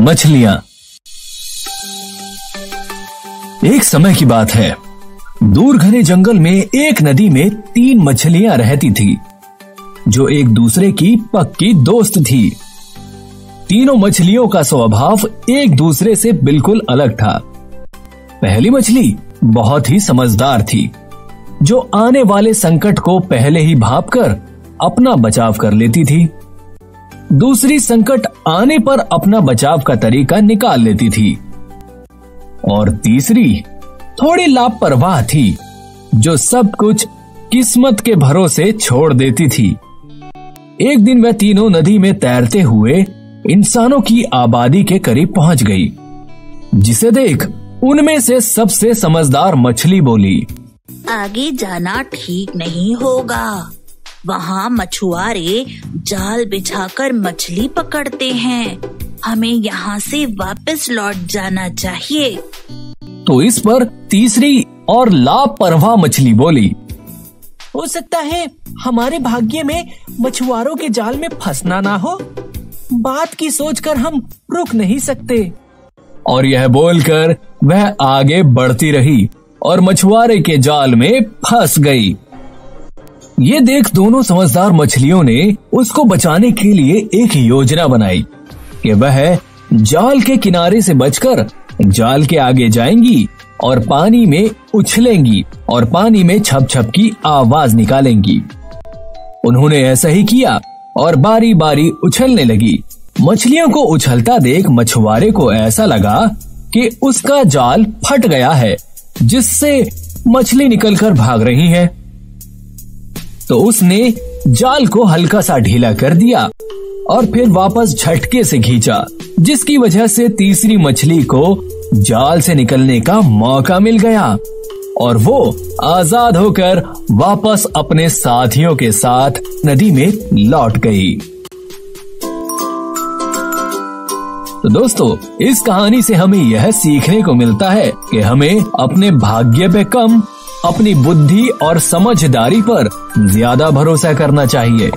मछलियां। एक समय की बात है, दूर घने जंगल में एक नदी में 3 मछलियां रहती थी, जो एक दूसरे की पक्की दोस्त थी। तीनों मछलियों का स्वभाव एक दूसरे से बिल्कुल अलग था। पहली मछली बहुत ही समझदार थी, जो आने वाले संकट को पहले ही भांपकर अपना बचाव कर लेती थी। दूसरी संकट आने पर अपना बचाव का तरीका निकाल लेती थी। और तीसरी थोड़ी लापरवाह थी, जो सब कुछ किस्मत के भरोसे छोड़ देती थी। एक दिन वह तीनों नदी में तैरते हुए इंसानों की आबादी के करीब पहुंच गई, जिसे देख उनमें से सबसे समझदार मछली बोली, आगे जाना ठीक नहीं होगा। वहाँ मछुआरे जाल बिछाकर मछली पकड़ते हैं। हमें यहाँ से वापस लौट जाना चाहिए। तो इस पर तीसरी और लापरवाह मछली बोली, हो सकता है हमारे भाग्य में मछुआरों के जाल में फंसना ना हो। बात की सोचकर हम रुक नहीं सकते। और यह बोलकर वह आगे बढ़ती रही और मछुआरे के जाल में फंस गई। ये देख दोनों समझदार मछलियों ने उसको बचाने के लिए एक योजना बनाई कि वह जाल के किनारे से बचकर जाल के आगे जाएंगी और पानी में उछलेंगी और पानी में छप छप की आवाज निकालेंगी। उन्होंने ऐसा ही किया और बारी बारी उछलने लगी। मछलियों को उछलता देख मछुआरे को ऐसा लगा कि उसका जाल फट गया है, जिससे मछली निकलकर भाग रही है। तो उसने जाल को हल्का सा ढीला कर दिया और फिर वापस झटके से खींचा, जिसकी वजह से तीसरी मछली को जाल से निकलने का मौका मिल गया और वो आजाद होकर वापस अपने साथियों के साथ नदी में लौट गई। तो दोस्तों, इस कहानी से हमें यह सीखने को मिलता है कि हमें अपने भाग्य पे कम, अपनी बुद्धि और समझदारी पर ज्यादा भरोसा करना चाहिए।